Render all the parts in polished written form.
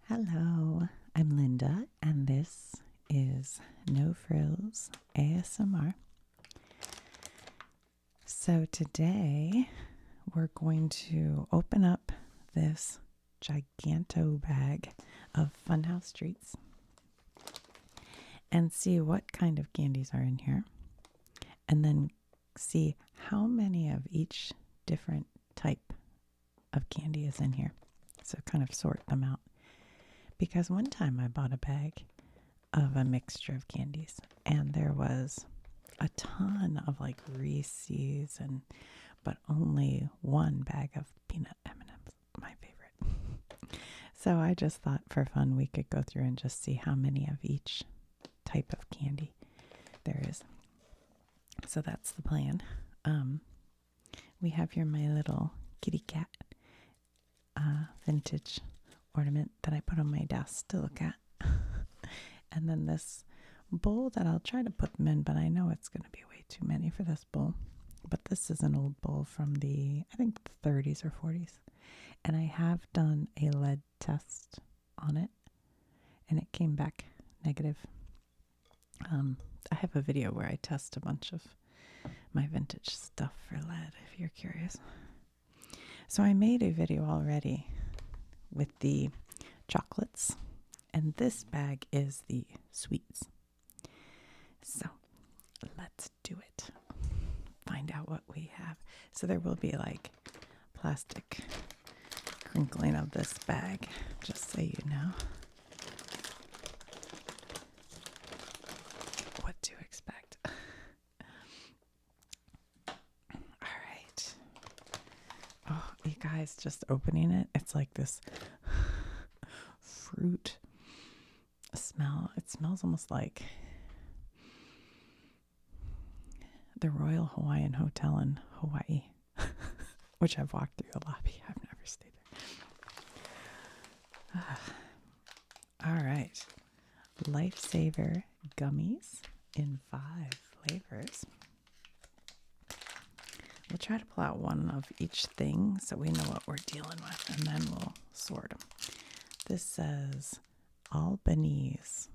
Hello, I'm Linda, and this is No Frills ASMR. So today we're going to open up this giganto bag of Funhouse treats and see what kind of candies are in here, and then see how many of each different type of candy is in here. So kind of sort them out. Because one time I bought a bag of a mixture of candies, and there was a ton of like Reese's, but only one bag of peanut M&Ms, my favorite. So I just thought for fun we could go through and just see how many of each type of candy there is. So that's the plan. We have here my little kitty cat vintage ornament that I put on my desk to look at. And then this bowl that I'll try to put them in, but I know it's going to be way too many for this bowl. But this is an old bowl from the 30s or 40s. And I have done a lead test on it, and it came back negative. I have a video where I test a bunch of my vintage stuff for lead, if you're curious. So I made a video already with the chocolates, and this bag is the sweets. So let's do it. Find out what we have. So there will be like plastic crinkling of this bag, just so you know what to expect. All right. Oh, you guys, just opening it, it's like this fruit smell. It smells almost like the Royal Hawaiian Hotel in Hawaii, which I've walked through the lobby. I've never stayed there. All right. Lifesaver gummies in 5 flavors. We'll try to pull out one of each thing so we know what we're dealing with, and then we'll sort them. This says Albanese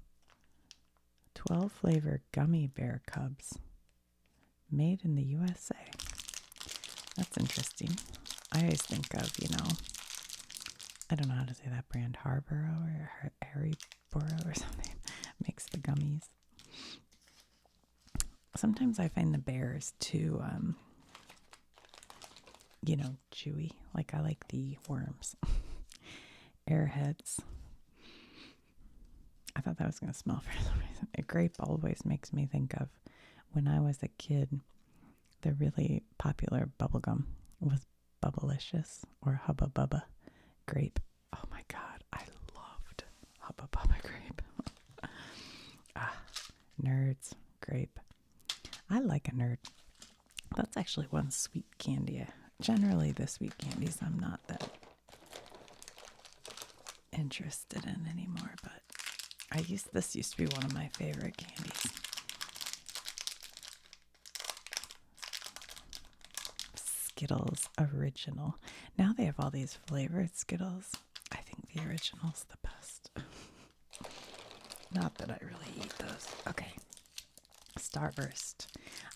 12 flavor gummy bear cubs made in the USA. That's interesting. I always think of, I don't know how to say that brand, Harborough or Hariboro or something, makes the gummies. Sometimes I find the bears too, chewy. Like I like the worms. Airheads. I thought that was going to smell for some reason. A grape always makes me think of when I was a kid, the really popular bubblegum was Bubblicious or Hubba Bubba grape. Oh my God, I loved Hubba Bubba grape. Nerds grape. I like a nerd. That's actually one sweet candy. Generally, the sweet candies I'm not that interested in anymore, but this used to be one of my favorite candies. Skittles original. Now they have all these flavored Skittles. I think the original's the best. Not that I really eat those. Okay. Starburst.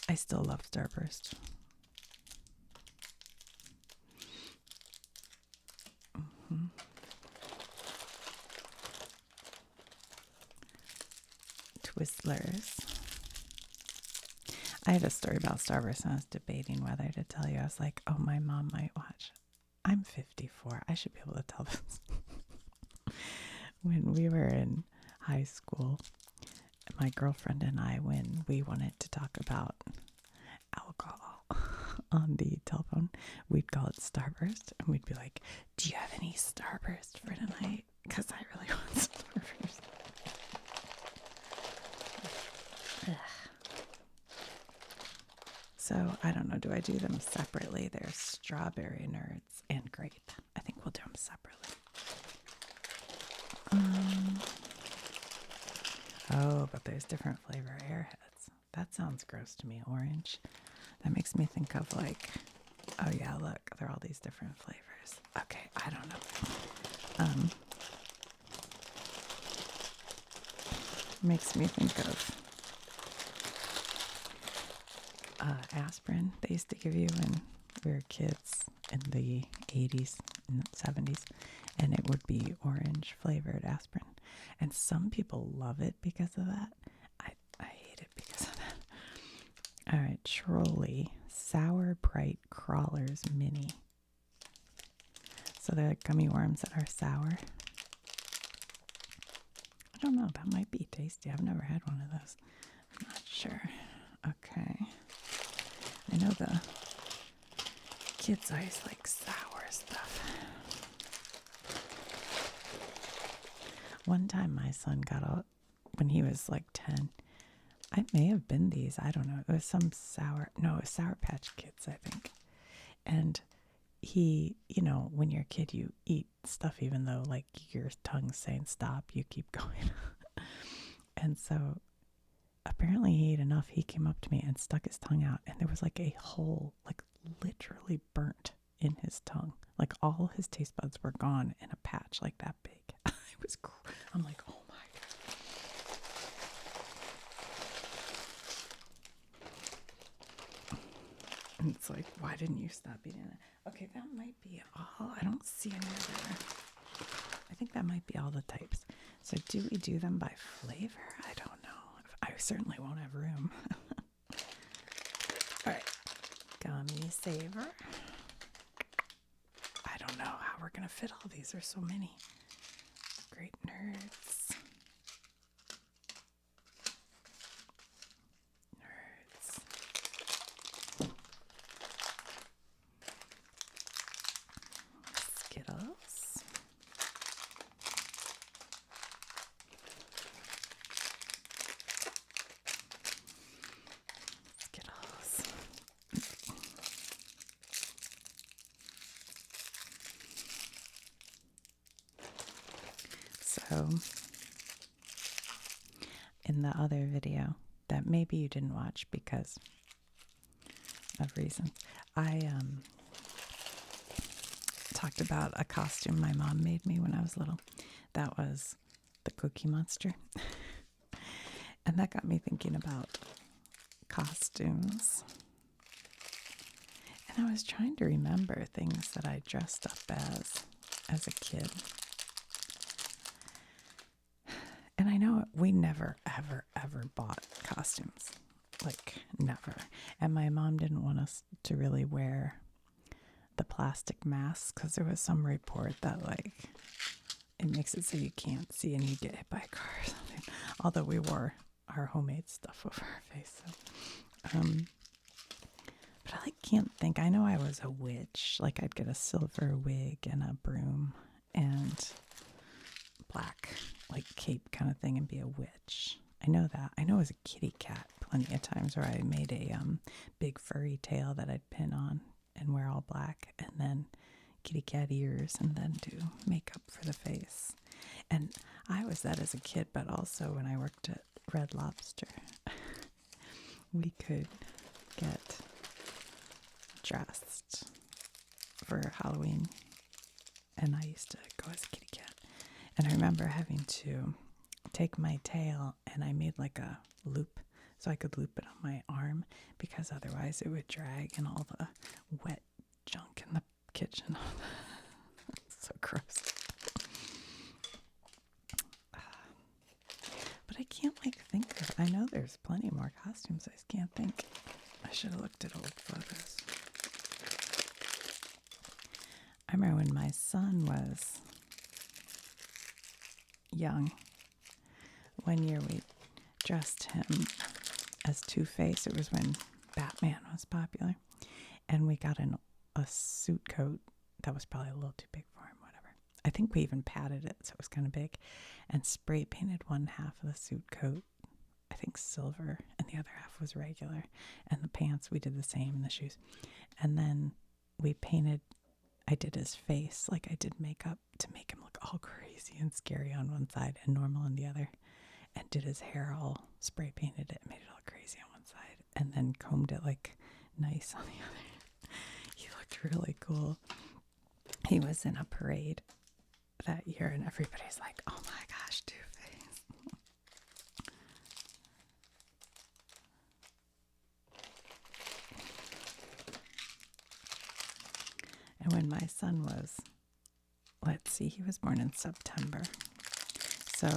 I still love Starburst. Twizzlers. I had a story about Starburst, and I was debating whether to tell you. I was like, oh, my mom might watch. I'm 54. I should be able to tell this. When we were in high school, my girlfriend and I, when we wanted to talk about alcohol on the telephone, we'd call it Starburst, and we'd be like, do you have any Starburst for tonight? Because I really want Starburst. So I don't know, do I do them separately? There's strawberry nerds and grape. I think we'll do them separately. Oh, but there's different flavor airheads. That sounds gross to me. Orange. That makes me think of like, oh yeah, look, there are all these different flavors. Okay, I don't know. Makes me think of aspirin they used to give you when we were kids in the 80s and 70s, and it would be orange flavored aspirin. And some people love it because of that. I hate it because of that. All right, Trolley Sour Bright Crawlers Mini. So they're like gummy worms that are sour. I don't know, that might be tasty. I've never had one of those. I'm not sure. Okay. I know the kids always like sour stuff. One time my son got out when he was like 10. I may have been these. I don't know. It was some it was Sour Patch Kids, I think. And he, when you're a kid, you eat stuff even though like your tongue's saying stop, you keep going. And so apparently he ate enough. He came up to me and stuck his tongue out, and there was like a hole, like literally burnt in his tongue. Like all his taste buds were gone in a patch like that big. I'm like, oh my God. And it's like, why didn't you stop eating it? Okay, that might be all. I don't see any other. I think that might be all the types. So do we do them by flavor? I don't know. I certainly won't have room. All right. Gummy Saver. I don't know how we're going to fit all these. There's so many. Great Nerds. Skittles. So, in the other video that maybe you didn't watch because of reasons, I talked about a costume my mom made me when I was little. That was the Cookie Monster. And that got me thinking about costumes. And I was trying to remember things that I dressed up as a kid. And I know we never, ever, ever bought costumes. Like, never. And my mom didn't want us to really wear the plastic masks because there was some report that, like, it makes it so you can't see and you get hit by a car or something. Although we wore our homemade stuff over our face. So. But I can't think. I know I was a witch. Like, I'd get a silver wig and a broom and black, like, cape kind of thing and be a witch. I know that. I know I was a kitty cat plenty of times where I made a big furry tail that I'd pin on and wear all black, and then kitty cat ears, and then do makeup for the face. And I was that as a kid, but also when I worked at Red Lobster, we could get dressed for Halloween, and I used to go as a kitty cat. And I remember having to take my tail, and I made like a loop so I could loop it on my arm, because otherwise it would drag and all the wet junk in the kitchen. So gross. But I can't think of it. I know there's plenty more costumes. I just can't think. I should have looked at old photos. I remember when my son was young, one year we dressed him as Two-Face. It was when Batman was popular. And we got a suit coat that was probably a little too big for him, whatever. I think we even padded it so it was kind of big, and spray painted one half of the suit coat, I think silver, and the other half was regular. And the pants, we did the same, and the shoes. And then I did his face, like I did makeup to make him look all crazy and scary on one side and normal on the other. And did his hair, all spray painted it, made it all crazy on one side, and then combed it like nice on the other. He looked really cool. He was in a parade that year, and everybody's like, oh my gosh, Two-Face. when my son was, let's see, he was born in September. So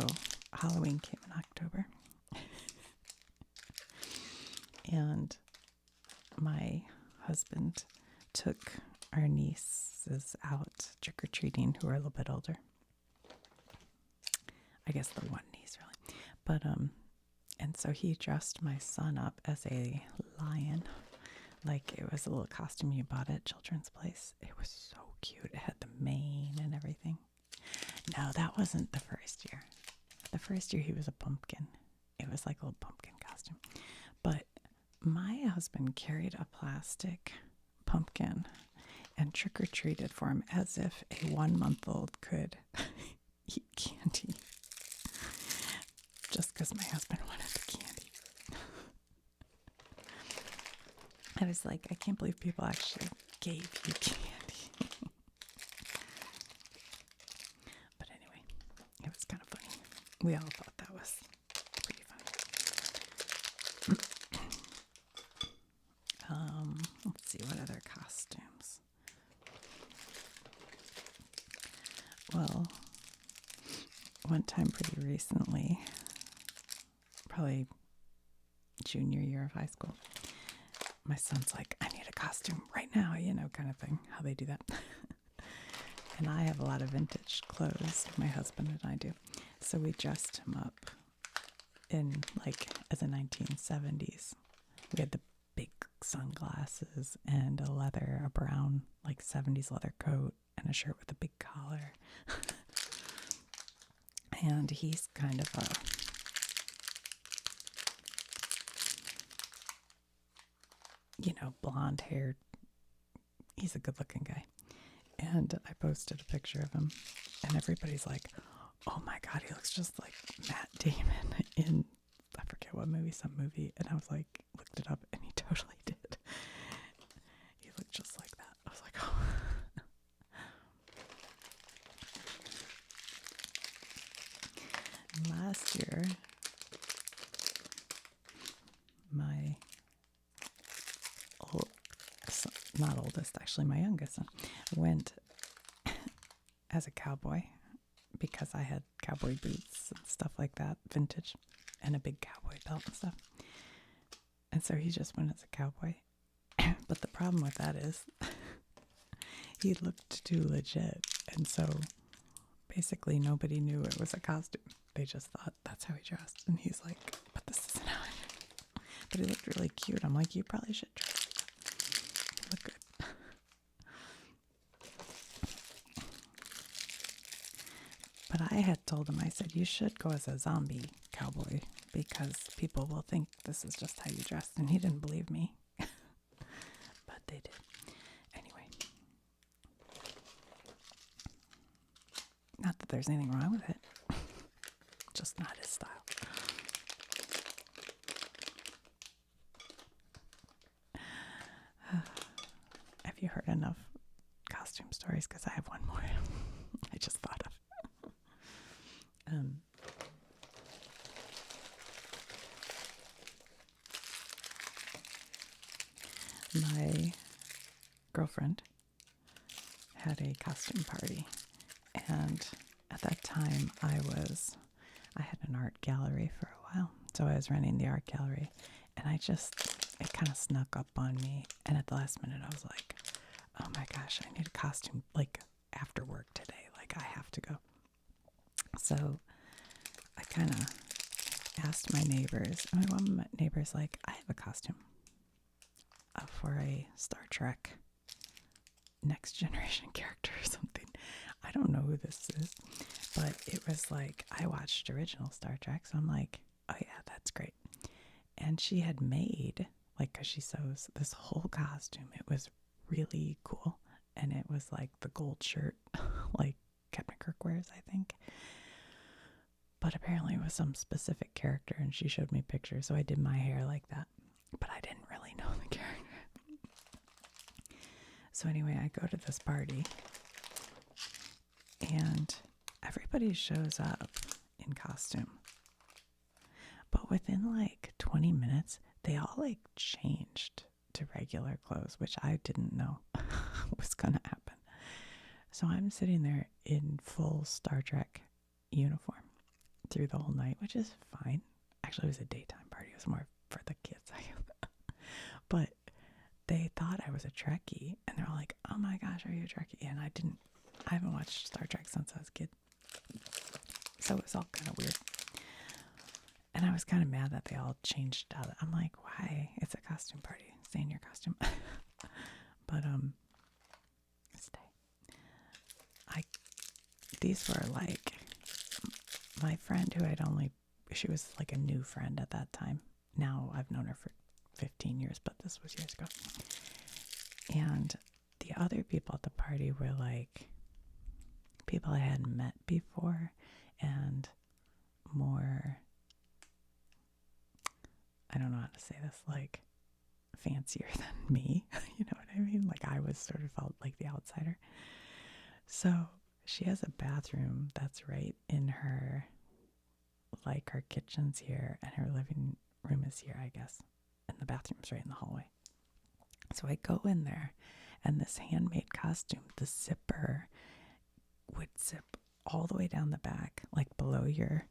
Halloween came in October. And my husband took our nieces out trick-or-treating who are a little bit older. I guess the one niece, really. But, and so he dressed my son up as a lion. Like it was a little costume you bought at Children's Place. It was so cute. It had the mane and everything. No, that wasn't the first year. The first year he was a pumpkin. It was like a little pumpkin costume. But my husband carried a plastic pumpkin and trick-or-treated for him as if a 1-month-old could eat candy. Just because my husband wanted the candy. I was like, I can't believe people actually gave you candy. But anyway, it was kind of funny. We all thought that was pretty funny. Let's see, what other costumes? Well, one time pretty recently, probably junior year of high school, my son's like, I need a costume right now, kind of thing, how they do that. And I have a lot of vintage clothes, my husband and I do. So we dressed him up in, like, as a 1970s. We had the big sunglasses and a brown, like, 70s leather coat and a shirt with a big collar. And he's kind of a blonde haired. He's a good looking guy. And I posted a picture of him and everybody's like, oh my God, he looks just like Matt Damon in, I forget what movie, some movie. And I was like, looked it up and he totally did. He looked just like that. I was like, oh. Last year, my not oldest, actually my youngest son, went as a cowboy because I had cowboy boots and stuff like that, vintage, and a big cowboy belt and stuff. And so he just went as a cowboy. But the problem with that is he looked too legit. And so basically nobody knew it was a costume. They just thought that's how he dressed. And he's like, but this isn't how I do. But he looked really cute. I'm like, you probably should dress like that. You look good. But I had told him, I said, you should go as a zombie cowboy because people will think this is just how you dress. And he didn't believe me. But they did. Anyway. Not that there's anything wrong with it. Just not his style. Have you heard enough costume stories? Because I have one more I just thought of. My girlfriend had a costume party, and at that time I had an art gallery for a while, so I was running the art gallery, and it kind of snuck up on me, and at the last minute I was like, oh my gosh, I need a costume, like, after work today, like, I have to go. So I kind of asked my neighbors, and one of my neighbors like, I have a costume for a Star Trek Next Generation character or something. I don't know who this is, but it was like, I watched original Star Trek, so I'm like, oh yeah, that's great. And she had made, like, because she sews, this whole costume. It was really cool, and it was like the gold shirt like Captain Kirk wears, I think. But apparently it was some specific character, and she showed me pictures, so I did my hair like that. But I didn't really know the character. So anyway, I go to this party, and everybody shows up in costume. But within like 20 minutes, they all like changed to regular clothes, which I didn't know was going to happen. So I'm sitting there in full Star Trek uniform through the whole night, which is fine. Actually, it was a daytime party. It was more for the kids. But they thought I was a Trekkie, and they're all like, "Oh my gosh, are you a Trekkie?" And I haven't watched Star Trek since I was a kid. So it was all kind of weird. And I was kind of mad that they all changed out. I'm like, why? It's a costume party. Stay in your costume. But, stay. These were like my friend she was like a new friend at that time. Now I've known her for 15 years, but this was years ago. And the other people at the party were like people I hadn't met before and more, I don't know how to say this, like fancier than me. You know what I mean? Like I was sort of felt like the outsider. So she has a bathroom that's right in her, like her kitchen's here and her living room is here, I guess. And the bathroom's right in the hallway. So I go in there and this handmade costume, the zipper would zip all the way down the back, like below your,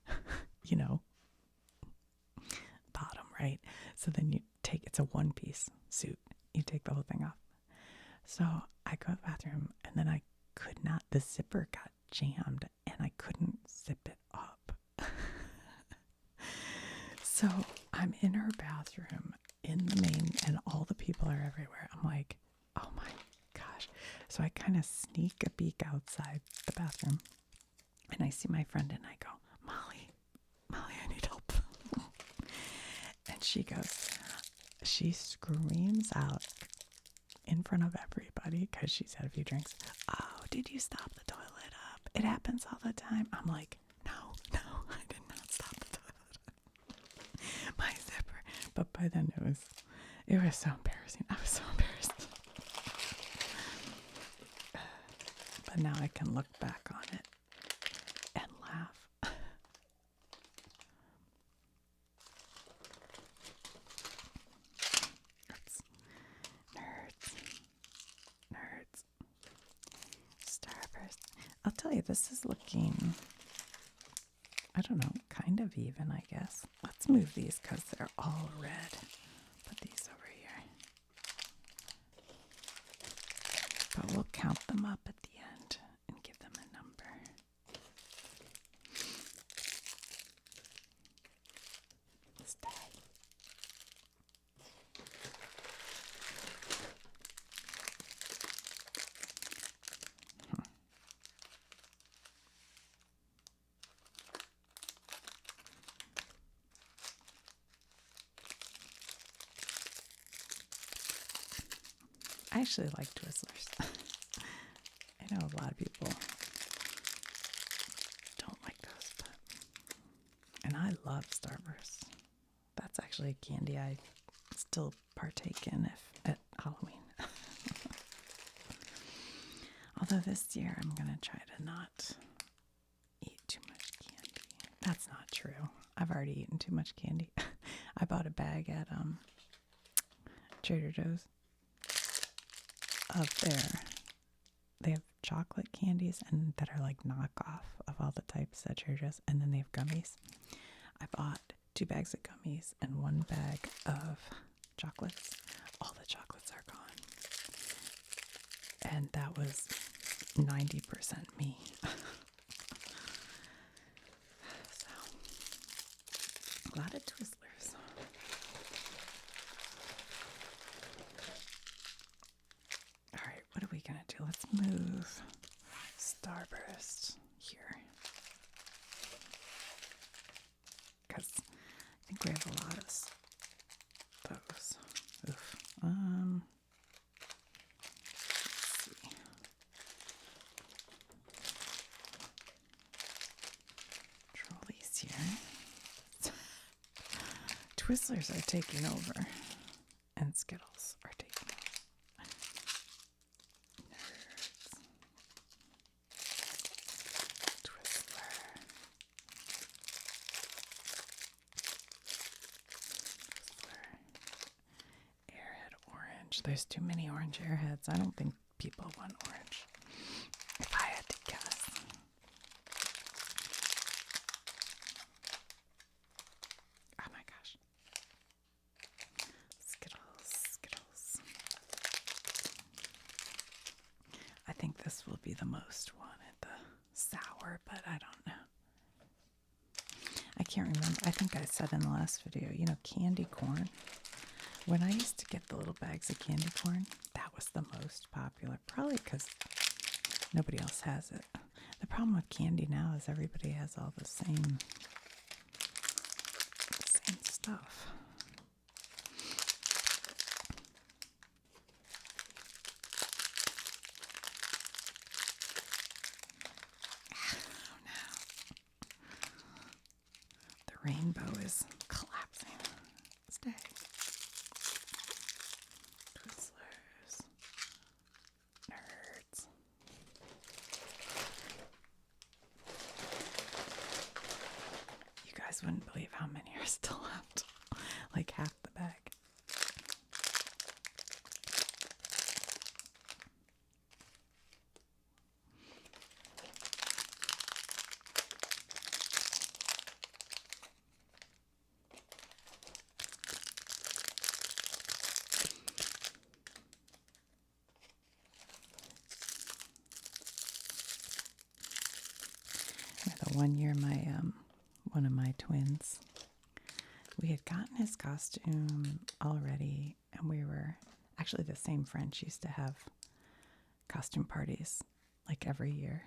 bottom, right? So then it's a one-piece suit. You take the whole thing off. So I go to the bathroom and then the zipper got jammed and I couldn't zip it up. So I'm in her bathroom in the main and all the people are everywhere. I'm like, oh my gosh. So I kind of sneak a peek outside the bathroom and I see my friend and I go, Molly, I need help. And she screams out in front of everybody because she's had a few drinks. Oh, did you stop the toilet up? It happens all the time. I'm like, no, I did not stop the toilet up. My zipper. But by then it was so embarrassing. I was so embarrassed. But now I can look back on it and laugh. Nerds. Starburst. I'll tell you, this is looking, I don't know, kind of even, I guess. Let's move these because they're all red. Put these over here. But we'll count them up at the end and give them a number. Stay. I actually like Twizzlers. I know a lot of people don't like those, and I love Starburst. That's actually a candy I still partake in at Halloween. Although this year I'm gonna try to not eat too much candy. That's not true. I've already eaten too much candy. I bought a bag at Trader Joe's they have chocolate candies and that are like knockoff of all the types at Trader Joe's, and then they have gummies. I bought 2 bags of gummies and 1 bag of chocolates. All the chocolates are gone. And that was 90% me. So, a lot of Twizzlers. Alright, what are we gonna do? Let's move Starburst here. Because I think we have a lot of those. Oof. Let's see. Trolleys here. Twizzlers are taking over. And Skittles are taking over. Nerds. Twizzler. Airhead orange. There's too many orange airheads. I don't think people want orange. If I be the most wanted, the sour, but I don't know. I can't remember. I think I said in the last video, you know, candy corn. When I used to get the little bags of candy corn, that was the most popular. Probably because nobody else has it. The problem with candy now is everybody has all the same stuff. Oh no. The rainbow is collapsing. Stay. Twizzlers. Nerds. You guys wouldn't believe how many are still left. Like half the bag. The one year one of my twins, we had gotten his costume already, and we were actually the same friend. She used to have costume parties like every year,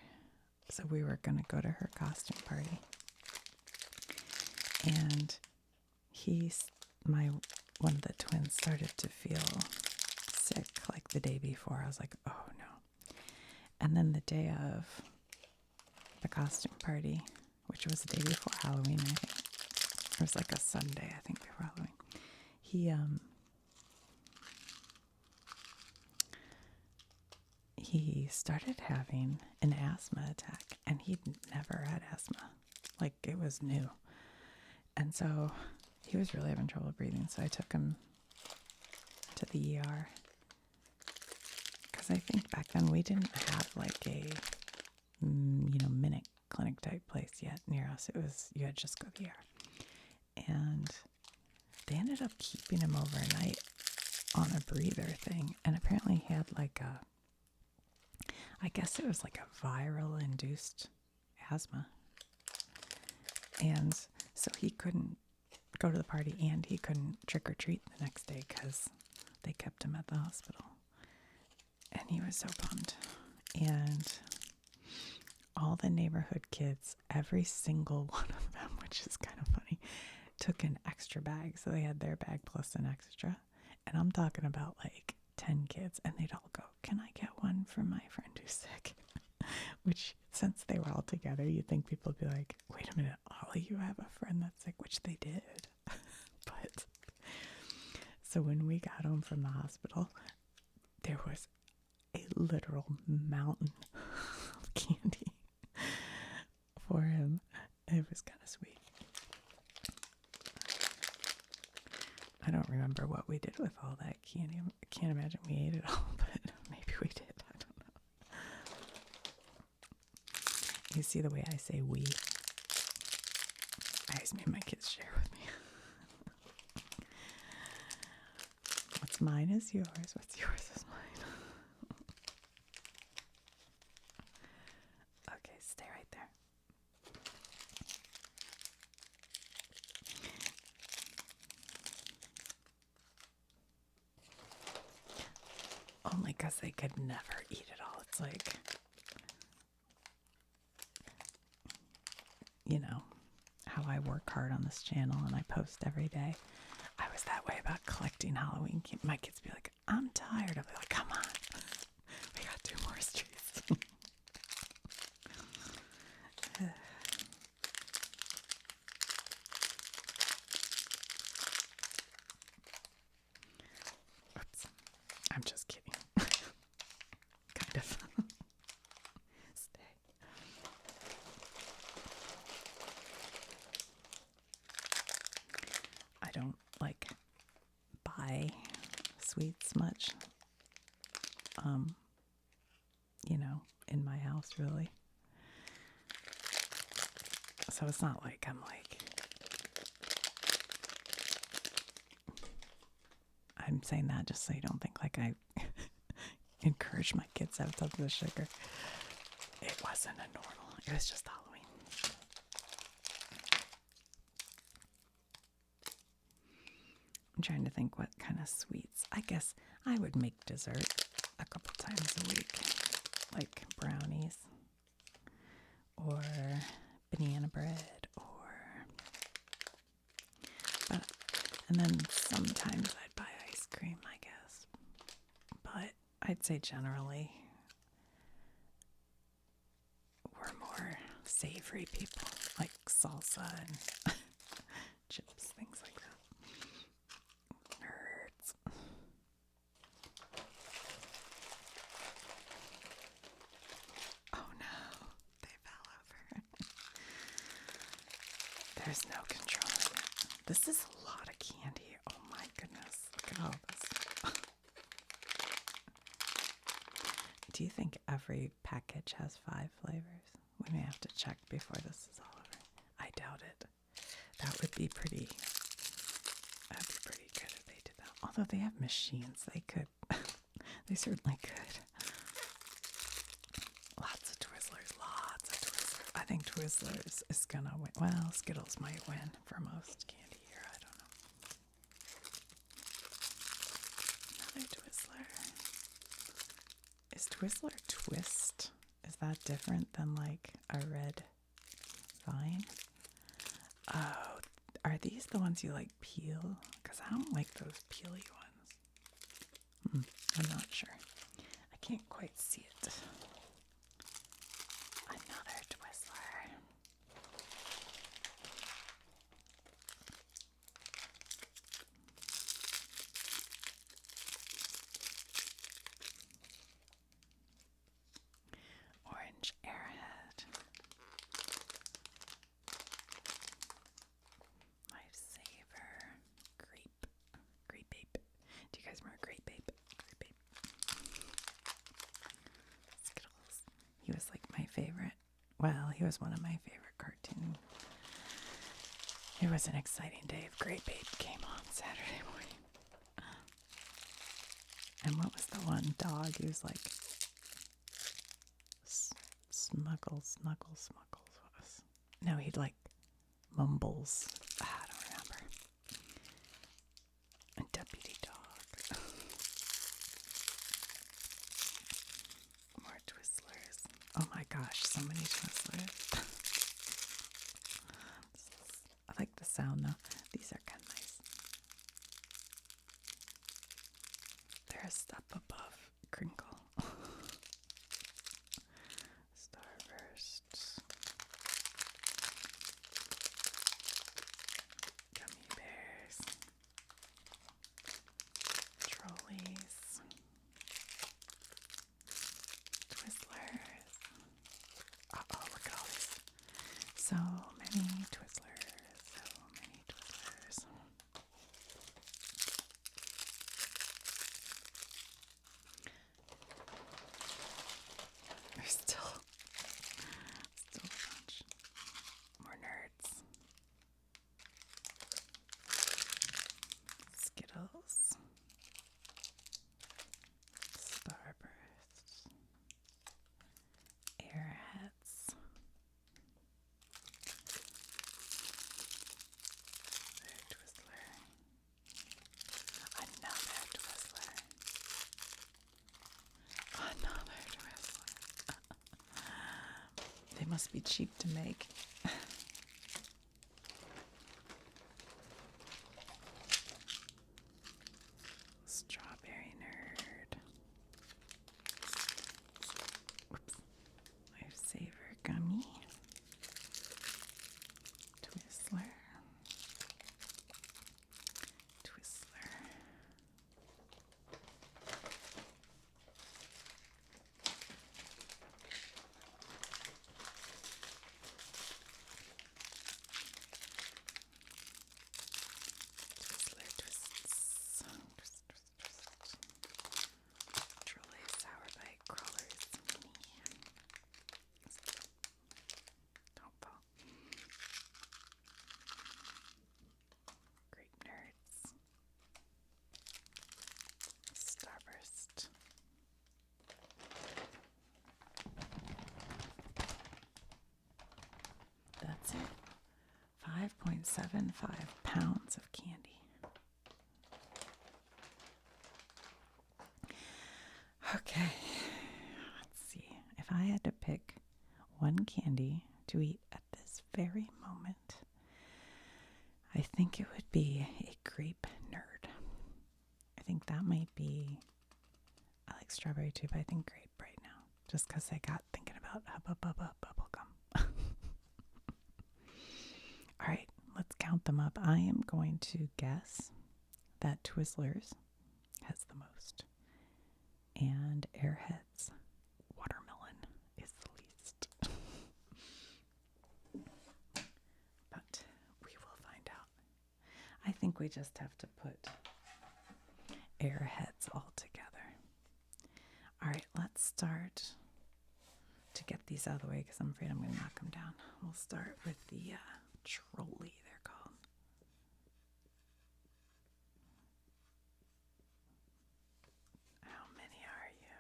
so we were going to go to her costume party. And one of the twins started to feel sick like the day before. I was like, oh no. And then the day of the costume party, which was the day before Halloween, I think. It was like a Sunday, I think, before Halloween. He started having an asthma attack, and he'd never had asthma. Like, it was new. And so he was really having trouble breathing, so I took him to the ER. Because I think back then we didn't have like a minute clinic type place yet near us. It was, you had to just go to the ER. And they ended up keeping him overnight on a breather thing. And apparently he had like I guess it was like a viral induced asthma. And so he couldn't go to the party, and he couldn't trick or treat the next day because they kept him at the hospital. And he was so bummed. And all the neighborhood kids, every single one of them, which is kind of funny, took an extra bag. So they had their bag plus an extra. And I'm talking about like 10 kids, and they'd all go, can I get one for my friend who's sick? Which, since they were all together, you'd think people would be like, wait a minute, all of you have a friend that's sick, which they did. But, so when we got home from the hospital, there was a literal mountain of candy for him. It was kind of sweet. I don't remember what we did with all that candy. I can't imagine we ate it all, but maybe we did. I don't know. You see the way I say we? I always made my kids share with me. What's mine is yours. What's yours is mine. Okay, stay right there. Only because they could never eat it all. It's like, you know, how I work hard on this channel and I post every day. I was that way about collecting Halloween candy. My kids be like, I'm tired. I'll be like, come on. We got 2 more streets. Oops. I'm just kidding. Kind of. Stay. I don't like buy sweets much, in my house, really. So it's not like I'm saying that just so you don't think like I encourage my kids to have tons of sugar. it wasn't a normal. It was just Halloween. I'm trying to think what kind of sweets. I guess I would make dessert a couple times a week, like brownies or banana bread, and then sometimes I'd buy ice cream, I guess. But I'd say generally we're more savory people, like salsa and chips, things like that. Nerds. Oh no, they fell over. There's no controlling it. This is a lot of candy. Oh my goodness. Look at all this. Do you think every package has 5 flavors? We may have to check before this is all over. I doubt it. That'd be pretty good if they did that. Although they have machines, they could. They certainly could. Lots of Twizzlers. I think Twizzlers is gonna win. Well, Skittles might win for most candy here. I don't know. Another Twizzler. Is Twizzler Twist? Is that different than like a red vine? Oh, are these the ones you like peel? Because I don't like those peely ones. I'm not sure. I can't quite see it. Another Twizzler. Orange Airhead. Lifesaver. Grape Ape. Do you guys remember Grape Ape? Grape Ape. Skittles. He was like my favorite. Well, he was one of my favorite cartoons. It was an exciting day if Grape Ape came on Saturday morning. And what was the one dog? He was like Smuggles. What was? No, he'd like Mumbles. I don't remember. A deputy dog. More Twizzlers. Oh my gosh, so many Twizzlers. I like the sound though. These are kind of nice. They're a step above Crinkle. Starbursts. Gummy bears. Trolleys. Twizzlers. Uh-oh, look at all these. So many Twizzlers. There's still a bunch. More nerds. Skittles. Starbursts. Airheads. Twizzler. Another Twizzler. They must be cheap to make. Strawberry nerd. Whoops. Lifesaver gummy. Twizzler. 1.75 pounds of candy. Okay, let's see. If I had to pick one candy to eat at this very moment, I think it would be a grape nerd. I think that might be, I like strawberry too, but I think grape right now, just because I got thinking about Hubba Bubba bubble gum. All right, let's count them up. I am going to guess that Twizzlers has the most, and Airheads watermelon is the least. But we will find out. I think we just have to put Airheads all together. All right, let's start to get these out of the way because I'm afraid I'm going to knock them down. We'll start with the trolley, they're called. How many are you?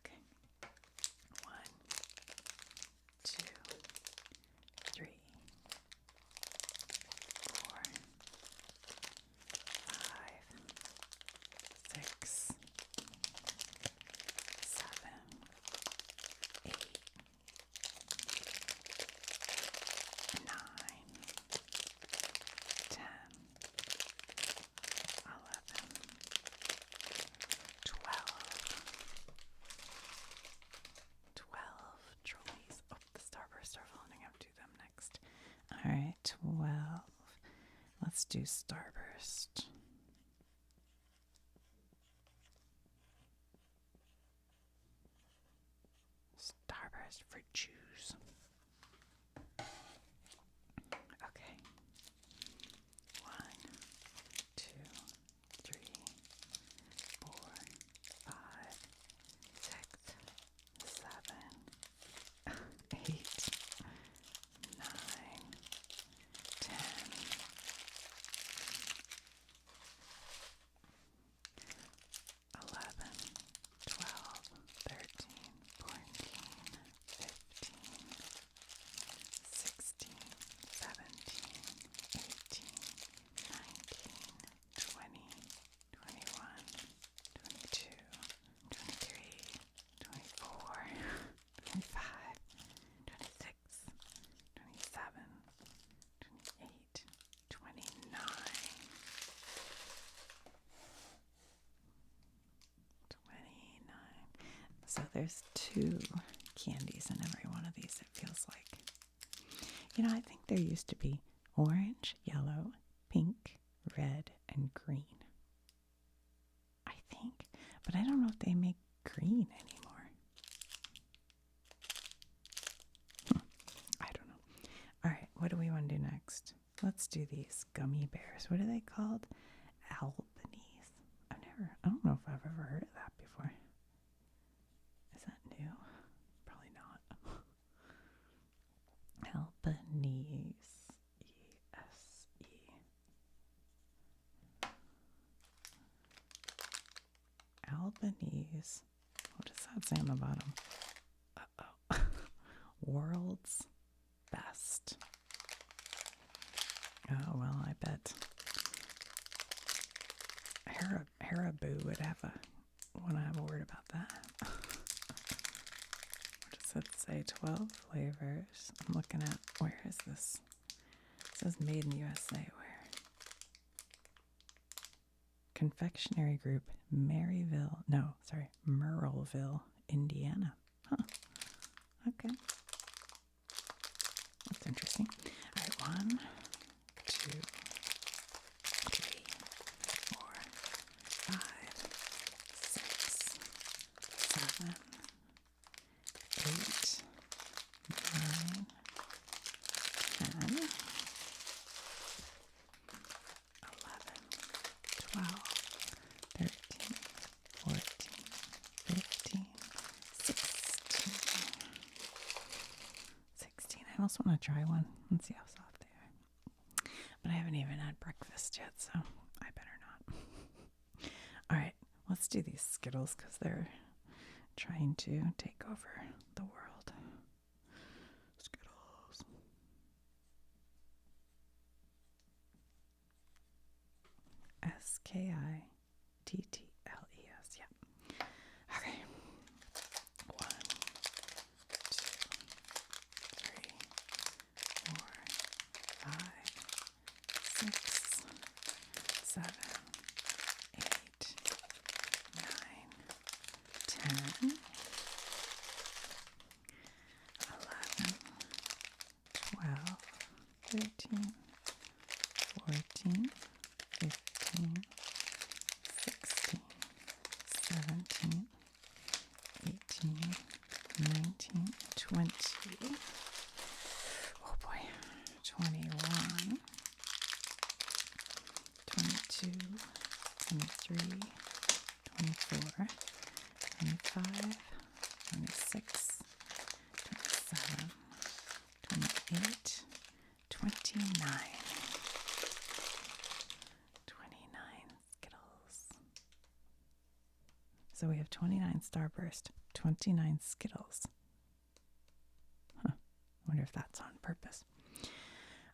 Okay. 1, 2, 3, 4, 5, 6, 7, 8, 9, 10, 11, 12 trolleys. Oh, the Starbursts are falling. I have to do them next. All right, 12. Let's do Starburst. Starburst for Jews. Okay. 1, 2, 3, 4, 5, 6, 7, 8, 9, 10, 11, 12, 13, 14, 15, 16, 17, 18, 19, 20, 21, 22, 23, 24, 25, 26, 27, 28, 29, 29. So there's 2 candies in every one of these, it feels like. You know, I think there used to be orange, yellow, pink, red, and green. I think. But I don't know if they make green anymore. I don't know. All right, what do we want to do next? Let's do these gummy bears. What are they called? Albanese. I don't know if I've ever heard of that before. Is that new? Probably not. Albanese. E-S-E. Albanese. What does that say on the bottom? Uh-oh. World's best. Oh, well, I bet Haribo would want to have a word about that. What does it say? 12 flavors. I'm looking at, where is this? It says made in the USA. Where? Confectionery Group, Merrillville, Indiana. Huh. Okay. That's interesting. All right, 1, 2, 3, 4, 5, 6, 7, 8, 9, 10, 11, 12, 13, 14, 15, 16. 16. I almost want to try one and see how soft they are. But I haven't even had breakfast yet, so I better not. All right, let's do these Skittles because they're trying to take over the world. Skittles. T-T-L-E-S. Yeah. Okay. 1, 2, 3, 4, 5, 6, 7, 8, 9, 10, 11, 12, 13, 14, 15, 16, 17, 18, 19, 20. Oh boy. 21, 22, 23, 24, 25, 26, 27, 28, 29. 29 Skittles. So we have 29 Starburst, 29 Skittles. Huh. I wonder if that's on purpose.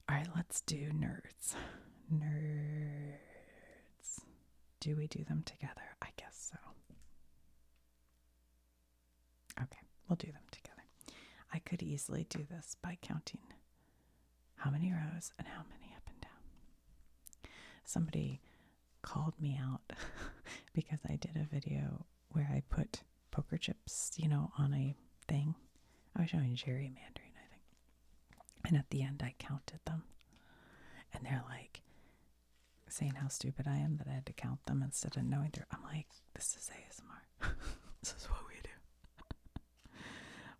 All right, let's do nerds. Nerds. Do we do them together? I guess so. Okay, we'll do them together. I could easily do this by counting how many rows and how many up and down. Somebody called me out because I did a video where I put poker chips, on a thing. I was showing gerrymandering, I think. And at the end, I counted them. And they're like, saying how stupid I am that I had to count them instead of knowing I'm like, this is ASMR. This is what we do.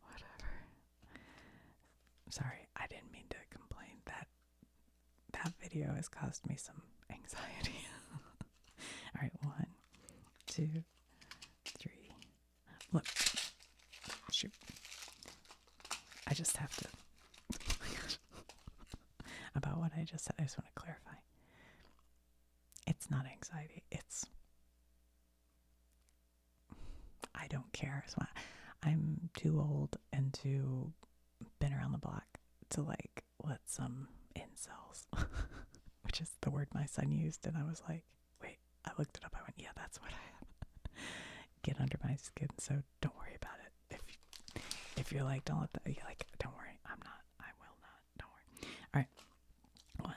Whatever. Sorry, I didn't mean to complain. That video has caused me some anxiety. All right, 1, 2, 3. Look. Shoot. I just have to. About what I just said, I just want to clarify. It's not anxiety. I don't care. So I'm too old and too been around the block to let some incels, which is the word my son used. And I was like, wait, I looked it up. I went, yeah, that's what I am. Get under my skin. So don't worry about it. If you're like, don't let that, you're like, don't worry. I will not. Don't worry. All right. 1,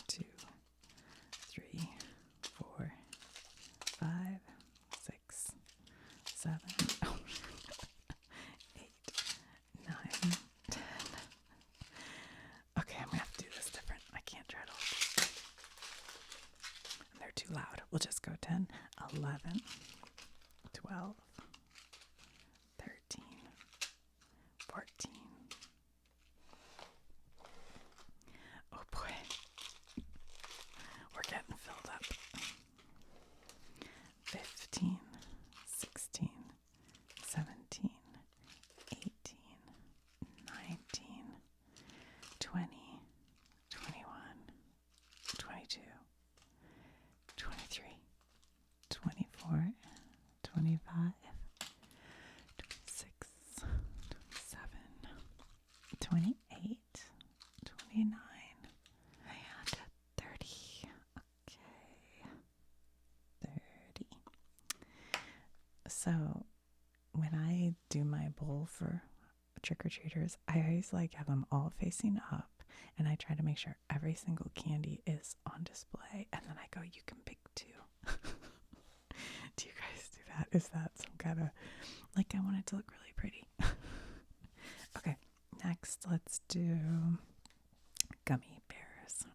2, 3, 4, 5, 6, 7, 8, 9, 10. Okay, I'm gonna have to do this different. I can't try to. And they're too loud. We'll just go 10, 11, 12, 13, 14. Oh boy. We're getting filled up. 15, 16, 17, 18, 19, 20, 21, 22, 23, 24, 25, 26, 27, 28, 29, and 30. Okay. 30. So when I do my bowl for trick-or-treaters, I always have them all facing up, and I try to make sure every single candy is on display, and then I go, you can pick 2. Do you guys do that? Is that some kind of, I want it to look really pretty. Okay, next let's do gummy bears.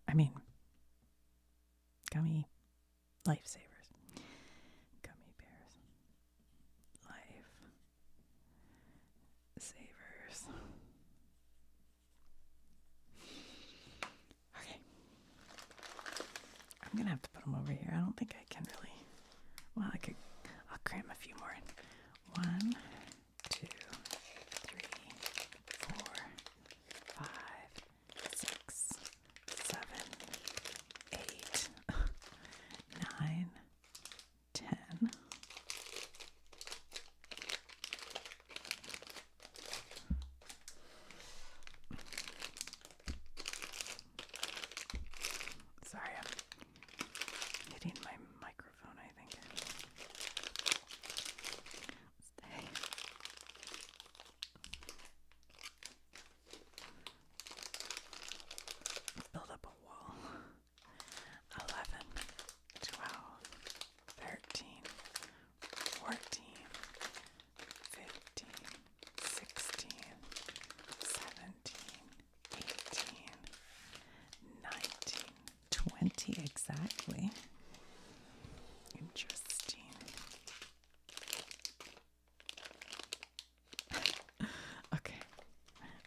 Gummy lifesavers. Gummy bears. Life savers. Okay. I'm gonna have to put them over here. I don't think I can really. Well, I'll cram a few more in. 1, 2, 3, 4, 5, 6, 7, 8, 9, 10. Sorry, I'm hitting my microphone, I think. 20 exactly. Interesting. Okay,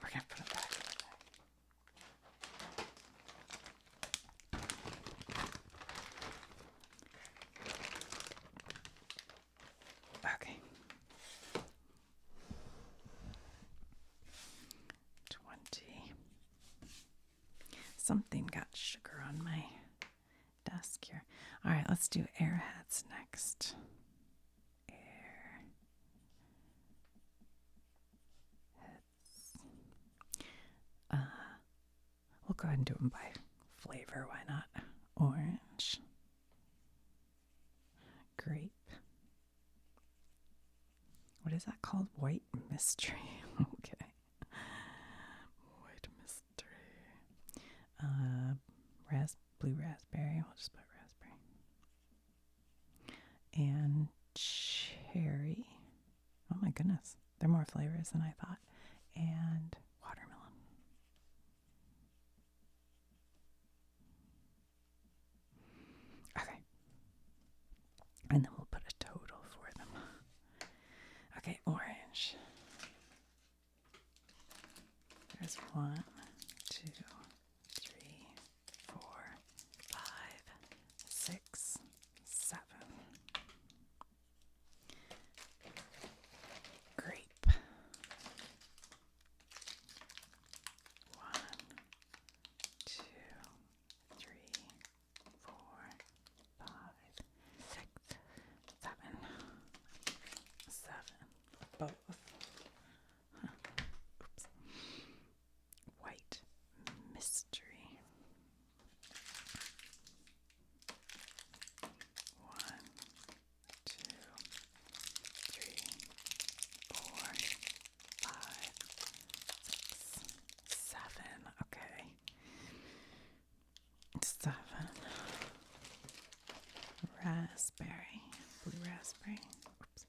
we're gonna put it back in there. Okay. 20. Something got sugar on my desk here. All right, let's do airheads next. We'll go ahead and do them by flavor. Why not? Orange, grape. What is that called? White mystery. Okay. White mystery. Blue raspberry. We'll just put raspberry. And cherry. Oh my goodness. There are more flavors than I thought. And watermelon. Okay. And then we'll put a total for them. Okay, orange. There's 1, 2, 3, 4, 5, 6, 7. Grape. 1, 2, 3, 4, 5, 6, 7. 7. Both. Huh. Oops. White mystery. 1, 2, 3, 4, 5, 6, 7. Okay. 7. Raspberry. Blue raspberry. Oops.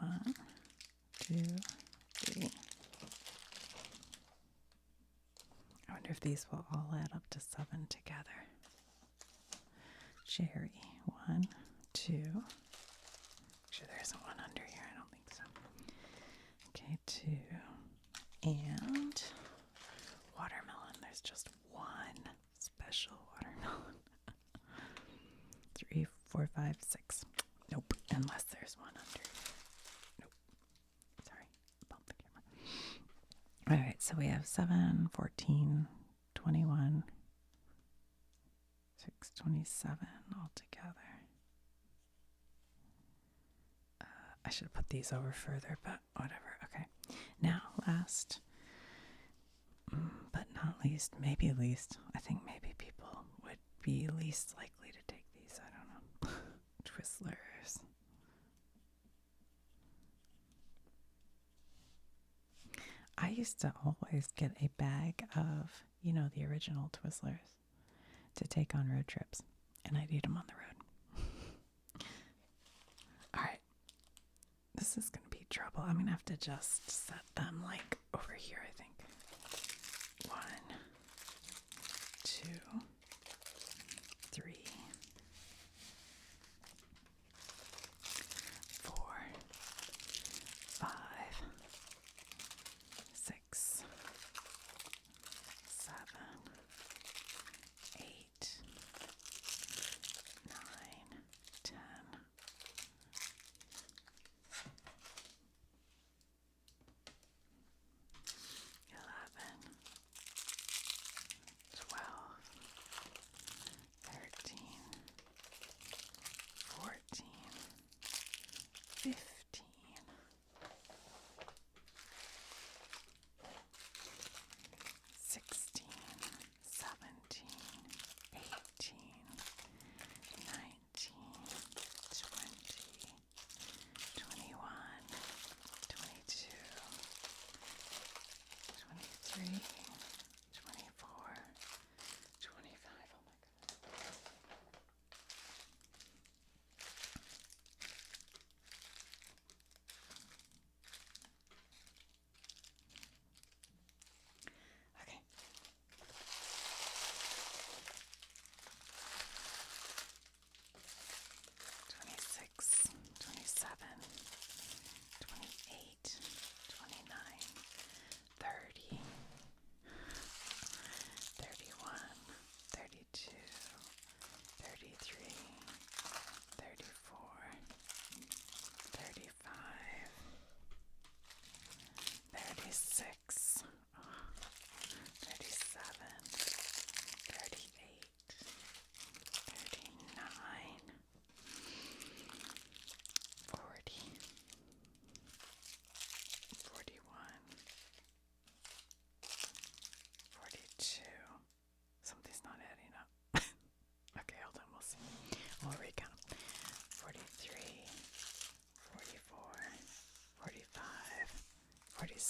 1, 2, 3. I wonder if these will all add up to 7 together. Cherry. 1, 2. Make sure there isn't one under here. I don't think so. Okay, 2. And watermelon. There's just one special watermelon. 3, 4, 5, 6. Nope. Unless there's one under here. Nope. Sorry. Bump the camera. All right. So we have 7, 14, 21, 6, 27 all together. I should have put these over further, but whatever. Okay. Now, last, but not least, maybe least. I think maybe people would be least likely to take these. I don't know. Twizzlers. I used to always get a bag of, the original Twizzlers to take on road trips, and I'd eat them on the road. All right. This is going to be trouble. I'm going to have to just set them like over here, I think. 1, 2, 3, 4, 5, 6, 7, 8, 9, 10.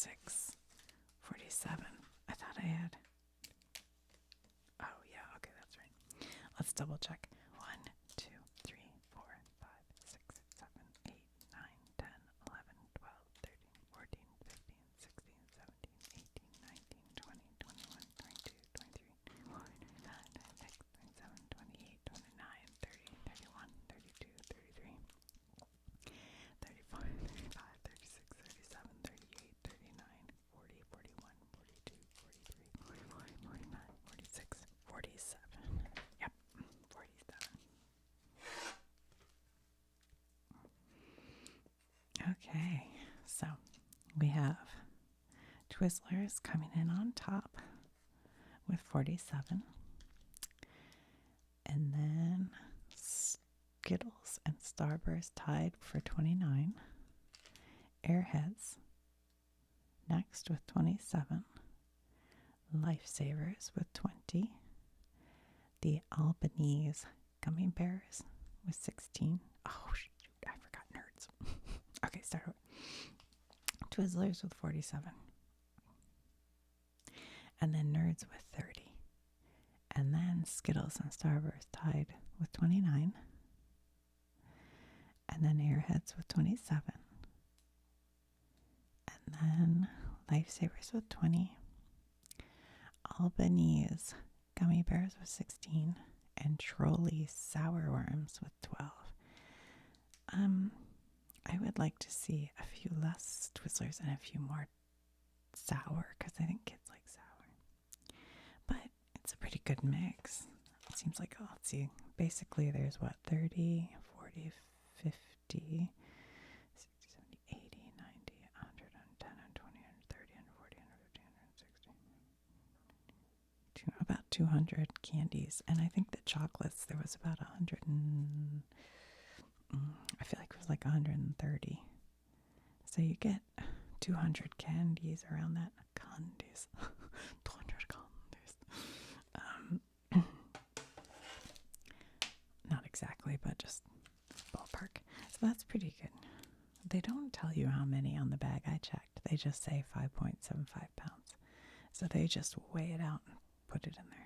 46, 47. I thought I had. Oh, yeah, okay, that's right. Let's double check. 1, 2, 3, 4, 5, 6, 7, 8, 9, 10, 11, 12, 13, 14, 15, 16, 17, 18, 19, 20, 21, 22, 23, 24, 25, 26, 27, 28, 29, 30, 31, 32, 33, 34, 35, 36, 37, 38, 39, 40, 41, 42, 43, 44, 45, 46, 47. Yep, 47. Okay, so we have Twizzlers coming in on top with 47. And then Skittles and Starburst tied for 29. Airheads next with 27. Lifesavers with 20. The Albanese Gummy Bears with 16. Oh, shoot, I forgot Nerds. Okay, start over. Twizzlers with 47. And then Nerds with 30. And then Skittles and Starburst tied with 29. And then Airheads with 27. And then Lifesavers with 20. Albanese Gummy Bears with 16. And Trolley Sour Worms with 12. I would like to see a few less Twizzlers and a few more sour, because I think kids like sour. But it's a pretty good mix. It seems like, oh, let's see, basically there's what, 30, 40, 50, 60, 70, 80, 90, 100, 110, 120, 130, 140, 150, 160, about 200 candies. And I think the chocolates, there was about 100 and, I feel like it was like 130. So you get 200 candies around that. Candies. 200 candies. Not exactly, but just ballpark. So that's pretty good. They don't tell you how many on the bag. I checked. They just say 5.75 pounds. So they just weigh it out and put it in there.